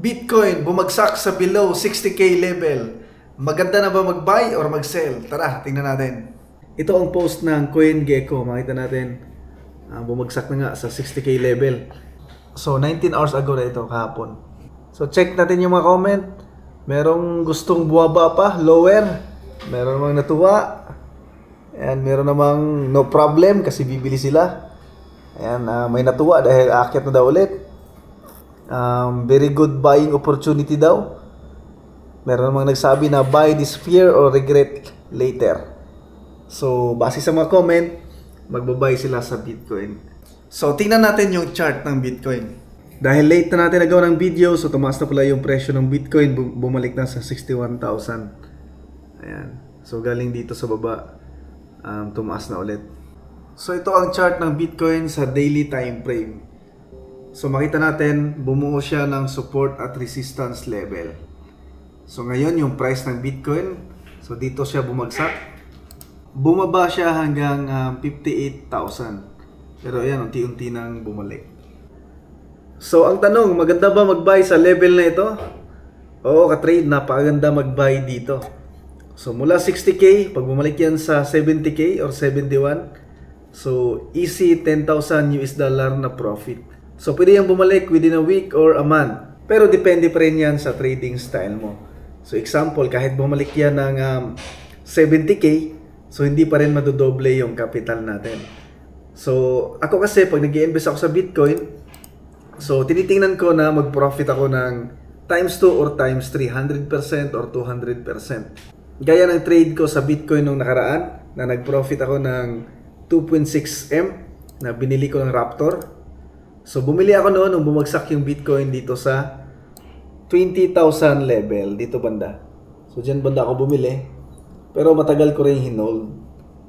Bitcoin bumagsak sa below 60k level. Maganda na ba mag-buy or mag-sell? Tara, tingnan natin. Ito ang post ng CoinGecko. Makita natin, bumagsak na nga sa 60k level. So, 19 hours ago na ito, kahapon. So, check natin yung mga comment. Merong gustong buwaba pa, lower. Meron namang natuwa. Ayan, meron namang no problem kasi bibili sila. Ayan, may natuwa dahil aakyat na daw ulit. Very good buying opportunity daw. Meron namang nagsabi na buy this fear or regret later. So, base sa mga comment, magbabuy sila sa Bitcoin. So, tingnan natin yung chart ng Bitcoin. Dahil late na natin nagawa ng video, so tumaas na pala yung presyo ng Bitcoin, bumalik na sa 61,000. Ayan. So, galing dito sa baba, tumaas na ulit. So, ito ang chart ng Bitcoin sa daily time frame. So, makita natin, bumuo siya ng support at resistance level. So, ngayon, yung price ng Bitcoin, so dito siya bumagsak. Bumaba siya hanggang 58,000. Pero ayan, unti-unti nang bumalik. So, ang tanong, maganda ba mag-buy sa level na ito? Oo, ka-trade, napakaganda mag-buy dito. So, mula 60k, pag bumalik yan sa 70k or 71, so, easy $10,000 na profit. So, pwede yung bumalik within a week or a month. Pero depende pa rin yan sa trading style mo. So, example, kahit bumalik yan ng 70k, so hindi pa rin madodoble yung capital natin. So, ako kasi, pag nag-i-invest ako sa Bitcoin, so, tinitingnan ko na mag-profit ako ng times 2 or times 3, 100% or 200%. Gaya ng trade ko sa Bitcoin nung nakaraan, na nag-profit ako ng 2.6M, na binili ko ng Raptor. So, bumili ako noon nung bumagsak yung Bitcoin dito sa 20,000 level, dito banda. So, dyan banda ako bumili. Pero matagal ko rin hinold.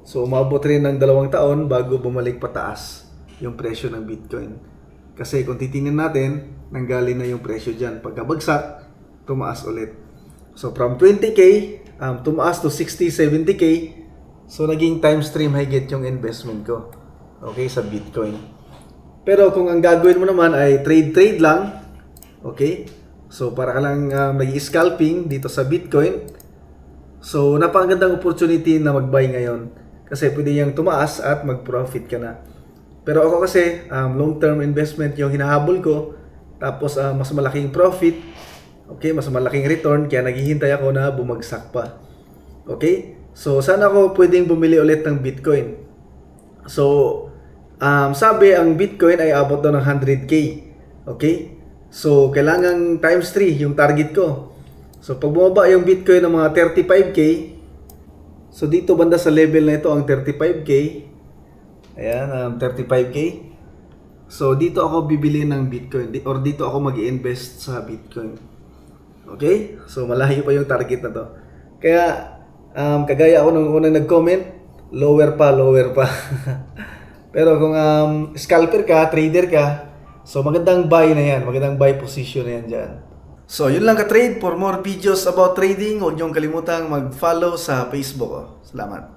So, umabot rin ng 2 taon bago bumalik pataas yung presyo ng Bitcoin. Kasi kung titingnan natin, nanggaling na yung presyo dyan. Pagkabagsak, tumaas ulit. So, from 20k, tumaas to 60, 70k. So, naging times 3 mahigit yung investment ko. Okay, sa Bitcoin. Pero kung ang gagawin mo naman ay trade lang, okay? So, para ka lang nag-scalping dito sa Bitcoin. So, napakagandang opportunity na mag-buy ngayon. Kasi pwede yung tumaas at mag-profit ka na. Pero ako kasi, long-term investment yung hinahabol ko. Tapos, mas malaking profit. Okay? Mas malaking return. Kaya naghihintay ako na bumagsak pa. Okay? So, saan ako pwedeng bumili ulit ng Bitcoin? So, sabi ang Bitcoin ay abot daw ng 100k. Okay? So, kailangan times 3 yung target ko. So, pag bumaba yung Bitcoin ng mga 35k, so dito banda sa level na ito ang 35k. Ayan, 35k. So, dito ako bibili ng Bitcoin or dito ako mag-i-invest sa Bitcoin. Okay? So, malayo pa yung target na to. Kaya, kagaya ako nung unang nag-comment, lower pa. Pero kung scalper ka, trader ka, so magandang buy na yan. Magandang buy position na yan dyan. So, yun lang ka-trade. For more videos about trading, huwag niyong kalimutang mag-follow sa Facebook. Salamat.